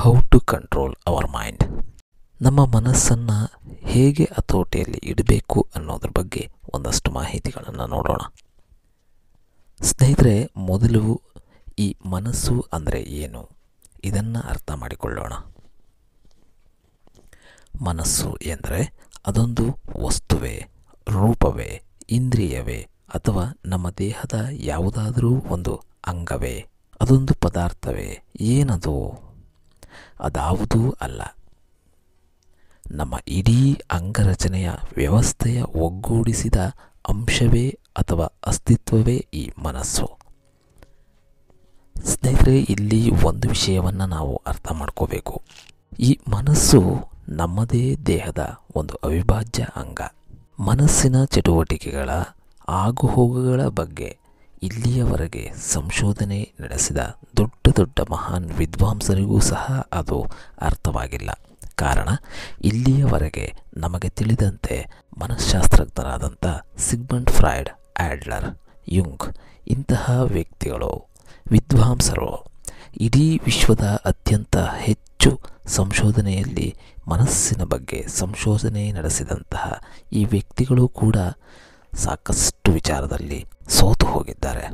How to control our mind. ನಮ್ಮ ಮನಸ್ಸನ್ನು ಹೇಗೆ ಹತೋಟಿಯಲ್ಲಿ ಇಡಬೇಕು ಅನ್ನೋದ್ರ ಬಗ್ಗೆ ಒಂದಷ್ಟು ಮಾಹಿತಿಗಳನ್ನು ನೋಡೋಣ. ಸ್ನೇಹಿತರೆ, ಮೊದಲು ಈ ಮನಸ್ಸು ಅಂದರೆ ಏನು ಇದನ್ನು ಅರ್ಥ ಮಾಡಿಕೊಳ್ಳೋಣ. ಮನಸ್ಸು ಎಂದರೆ ಅದೊಂದು ವಸ್ತುವೇ, ರೂಪವೇ, ಇಂದ್ರಿಯವೇ ಅಥವಾ ನಮ್ಮ ದೇಹದ ಯಾವುದಾದರೂ ಒಂದು ಅಂಗವೇ, ಅದೊಂದು ಪದಾರ್ಥವೇ, ಏನದು? ಅದಾವುದೂ ಅಲ್ಲ. ನಮ್ಮ ಇಡೀ ಅಂಗರಚನೆಯ ವ್ಯವಸ್ಥೆಯ ಒಗ್ಗೂಡಿಸಿದ ಅಂಶವೇ ಅಥವಾ ಅಸ್ತಿತ್ವವೇ ಈ ಮನಸ್ಸು. ಸ್ನೇಹಿತರೆ, ಇಲ್ಲಿ ಒಂದು ವಿಷಯವನ್ನು ನಾವು ಅರ್ಥ ಮಾಡ್ಕೋಬೇಕು. ಈ ಮನಸ್ಸು ನಮ್ಮದೇ ದೇಹದ ಒಂದು ಅವಿಭಾಜ್ಯ ಅಂಗ. ಮನಸ್ಸಿನ ಚಟುವಟಿಕೆಗಳ ಆಗುಹೋಗುಗಳ ಬಗ್ಗೆ ಇಲ್ಲಿಯವರೆಗೆ ಸಂಶೋಧನೆ ನಡೆಸಿದ ದೊಡ್ಡ ದೊಡ್ಡ ಮಹಾನ್ ವಿದ್ವಾಂಸರಿಗೂ ಸಹ ಅದು ಅರ್ಥವಾಗಿಲ್ಲ. ಕಾರಣ, ಇಲ್ಲಿಯವರೆಗೆ ನಮಗೆ ತಿಳಿದಂತೆ ಮನಃಶಾಸ್ತ್ರಜ್ಞರಾದಂಥ ಸಿಗ್ಮಂಡ್ ಫ್ರಾಯ್ಡ್, ಆಡ್ಲರ್, ಯುಂಗ್ ಇಂತಹ ವ್ಯಕ್ತಿಗಳು, ವಿದ್ವಾಂಸರು ಇಡೀ ವಿಶ್ವದ ಅತ್ಯಂತ ಹೆಚ್ಚು ಸಂಶೋಧನೆಯಲ್ಲಿ ಮನಸ್ಸಿನ ಬಗ್ಗೆ ಸಂಶೋಧನೆ ನಡೆಸಿದಂತಹ ಈ ವ್ಯಕ್ತಿಗಳು ಕೂಡ ಸಾಕಷ್ಟು ವಿಚಾರದಲ್ಲಿ ಸೋತು ಹೋಗಿದ್ದಾರೆ.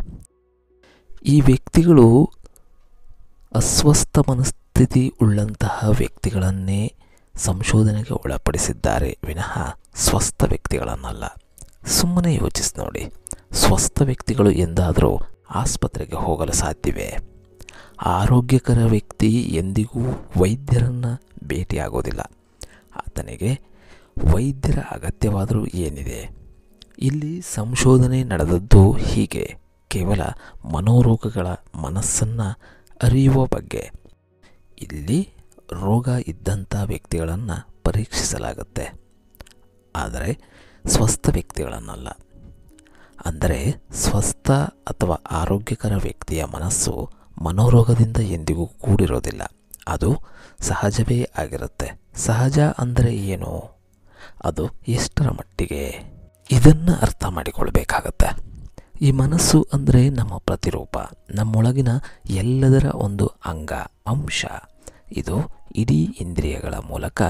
ಈ ವ್ಯಕ್ತಿಗಳು ಅಸ್ವಸ್ಥ ಮನಸ್ಥಿತಿ ಉಳ್ಳಂತಹ ವ್ಯಕ್ತಿಗಳನ್ನೇ ಸಂಶೋಧನೆಗೆ ಒಳಪಡಿಸಿದ್ದಾರೆ ವಿನಃ ಸ್ವಸ್ಥ ವ್ಯಕ್ತಿಗಳನ್ನಲ್ಲ. ಸುಮ್ಮನೆ ಯೋಚಿಸಿ ನೋಡಿ, ಸ್ವಸ್ಥ ವ್ಯಕ್ತಿಗಳು ಎಂದಾದರೂ ಆಸ್ಪತ್ರೆಗೆ ಹೋಗಲು ಸಾಧ್ಯವೇ? ಆರೋಗ್ಯಕರ ವ್ಯಕ್ತಿ ಎಂದಿಗೂ ವೈದ್ಯರನ್ನು ಭೇಟಿಯಾಗೋದಿಲ್ಲ. ಆತನಿಗೆ ವೈದ್ಯರ ಅಗತ್ಯವಾದರೂ ಏನಿದೆ? ಇಲ್ಲಿ ಸಂಶೋಧನೆ ನಡೆದದ್ದು ಹೀಗೆ, ಕೇವಲ ಮನೋರೋಗಗಳ ಮನಸ್ಸನ್ನು ಅರಿಯುವ ಬಗ್ಗೆ. ಇಲ್ಲಿ ರೋಗ ಇದ್ದಂಥ ವ್ಯಕ್ತಿಗಳನ್ನು ಪರೀಕ್ಷಿಸಲಾಗುತ್ತೆ, ಆದರೆ ಸ್ವಸ್ಥ ವ್ಯಕ್ತಿಗಳನ್ನಲ್ಲ. ಅಂದರೆ ಸ್ವಸ್ಥ ಅಥವಾ ಆರೋಗ್ಯಕರ ವ್ಯಕ್ತಿಯ ಮನಸ್ಸು ಮನೋರೋಗದಿಂದ ಎಂದಿಗೂ ಕೂಡಿರೋದಿಲ್ಲ. ಅದು ಸಹಜವೇ ಆಗಿರುತ್ತೆ. ಸಹಜ ಅಂದರೆ ಏನು? ಅದು ಎಷ್ಟರ ಮಟ್ಟಿಗೆ? ಇದನ್ನು ಅರ್ಥ ಮಾಡಿಕೊಳ್ಬೇಕಾಗತ್ತೆ. ಈ ಮನಸ್ಸು ಅಂದರೆ ನಮ್ಮ ಪ್ರತಿರೂಪ, ನಮ್ಮೊಳಗಿನ ಎಲ್ಲದರ ಒಂದು ಅಂಗ, ಅಂಶ. ಇದು ಇಡೀ ಇಂದ್ರಿಯಗಳ ಮೂಲಕ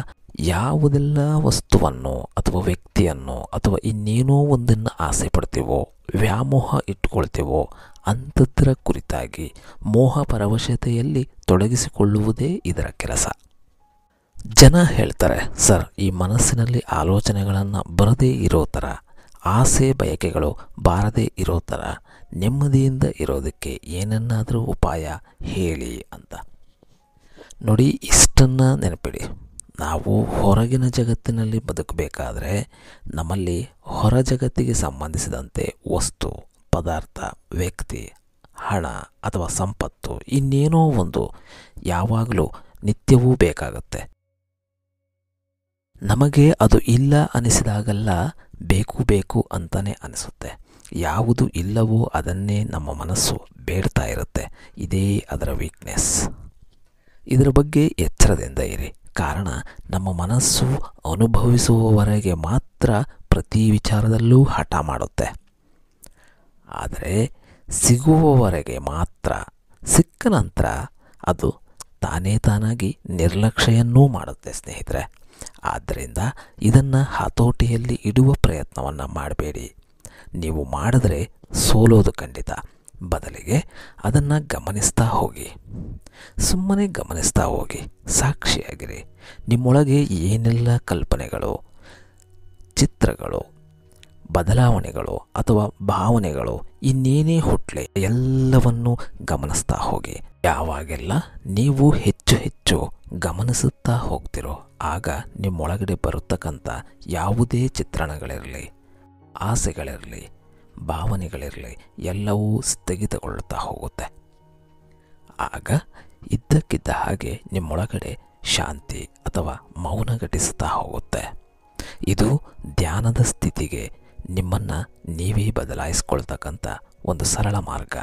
ಯಾವುದೆಲ್ಲ ವಸ್ತುವನ್ನು ಅಥವಾ ವ್ಯಕ್ತಿಯನ್ನು ಅಥವಾ ಇನ್ನೇನೋ ಒಂದನ್ನು ಆಸೆ ಪಡ್ತೀವೋ, ವ್ಯಾಮೋಹ ಇಟ್ಟುಕೊಳ್ತೀವೋ ಅಂಥದ್ದರ ಕುರಿತಾಗಿ ಮೋಹ ಪರವಶತೆಯಲ್ಲಿ ತೊಡಗಿಸಿಕೊಳ್ಳುವುದೇ ಇದರ ಕೆಲಸ. ಜನ ಹೇಳ್ತಾರೆ, ಸರ್, ಈ ಮನಸ್ಸಿನಲ್ಲಿ ಆಲೋಚನೆಗಳನ್ನು ಬರದೇ ಇರೋ ಥರ, ಆಸೆ ಬಯಕೆಗಳು ಬಾರದೇ ಇರೋ ಥರ ನೆಮ್ಮದಿಯಿಂದ ಇರೋದಕ್ಕೆ ಏನನ್ನಾದರೂ ಉಪಾಯ ಹೇಳಿ ಅಂತ. ನೋಡಿ, ಇಷ್ಟನ್ನು ನೆನಪಿಡಿ. ನಾವು ಹೊರಗಿನ ಜಗತ್ತಿನಲ್ಲಿ ಬದುಕಬೇಕಾದ್ರೆ ನಮ್ಮಲ್ಲಿ ಹೊರ ಜಗತ್ತಿಗೆ ಸಂಬಂಧಿಸಿದಂತೆ ವಸ್ತು, ಪದಾರ್ಥ, ವ್ಯಕ್ತಿ, ಹಣ ಅಥವಾ ಸಂಪತ್ತು, ಇನ್ನೇನೋ ಒಂದು ಯಾವಾಗಲೂ ನಿತ್ಯವೂ ಬೇಕಾಗುತ್ತೆ. ನಮಗೆ ಅದು ಇಲ್ಲ ಅನಿಸಿದಾಗಲ್ಲ ಬೇಕು ಬೇಕು ಅಂತಲೇ ಅನಿಸುತ್ತೆ. ಯಾವುದು ಇಲ್ಲವೋ ಅದನ್ನೇ ನಮ್ಮ ಮನಸ್ಸು ಬೇಡ್ತಾ ಇರುತ್ತೆ. ಇದೇ ಅದರ ವೀಕ್ನೆಸ್. ಇದರ ಬಗ್ಗೆ ಎಚ್ಚರದಿಂದ ಇರಿ. ಕಾರಣ, ನಮ್ಮ ಮನಸ್ಸು ಅನುಭವಿಸುವವರೆಗೆ ಮಾತ್ರ ಪ್ರತಿ ವಿಚಾರದಲ್ಲೂ ಹಠ ಮಾಡುತ್ತೆ. ಆದರೆ ಸಿಗುವವರೆಗೆ ಮಾತ್ರ, ಸಿಕ್ಕ ನಂತರ ಅದು ತಾನೇ ತಾನಾಗಿ ನಿರ್ಲಕ್ಷ್ಯವನ್ನೂ ಮಾಡುತ್ತೆ ಸ್ನೇಹಿತರೆ. ಆದ್ದರಿಂದ ಇದನ್ನು ಹತೋಟಿಯಲ್ಲಿ ಇಡುವ ಪ್ರಯತ್ನವನ್ನು ಮಾಡಬೇಡಿ. ನೀವು ಮಾಡಿದ್ರೆ ಸೋಲೋದು ಖಂಡಿತ. ಬದಲಿಗೆ ಅದನ್ನು ಗಮನಿಸ್ತಾ ಹೋಗಿ, ಸುಮ್ಮನೆ ಗಮನಿಸ್ತಾ ಹೋಗಿ, ಸಾಕ್ಷಿಯಾಗಿರಿ. ನಿಮ್ಮೊಳಗೆ ಏನೆಲ್ಲ ಕಲ್ಪನೆಗಳು, ಚಿತ್ರಗಳು, ಬದಲಾವಣೆಗಳು ಅಥವಾ ಭಾವನೆಗಳು ಇನ್ನೇನೇ ಹುಟ್ಟಲಿ ಎಲ್ಲವನ್ನೂ ಗಮನಿಸ್ತಾ ಹೋಗಿ. ಯಾವಾಗೆಲ್ಲ ನೀವು ಹೆಚ್ಚು ಹೆಚ್ಚು ಗಮನಿಸುತ್ತಾ ಹೋಗ್ತಿರೋ ಆಗ ನಿಮ್ಮೊಳಗಡೆ ಬರತಕ್ಕಂಥ ಯಾವುದೇ ಚಿತ್ರಣಗಳಿರಲಿ, ಆಸೆಗಳಿರಲಿ, ಭಾವನೆಗಳಿರಲಿ ಎಲ್ಲವೂ ಸ್ಥಗಿತಗೊಳ್ಳುತ್ತಾ ಹೋಗುತ್ತೆ. ಆಗ ಇದ್ದಕ್ಕಿದ್ದ ಹಾಗೆ ನಿಮ್ಮೊಳಗಡೆ ಶಾಂತಿ ಅಥವಾ ಮೌನ ಘಟಿಸುತ್ತಾ ಹೋಗುತ್ತೆ. ಇದು ಧ್ಯಾನದ ಸ್ಥಿತಿಗೆ ನಿಮ್ಮನ್ನು ನೀವೇ ಬದಲಾಯಿಸ್ಕೊಳ್ತಕ್ಕಂಥ ಒಂದು ಸರಳ ಮಾರ್ಗ.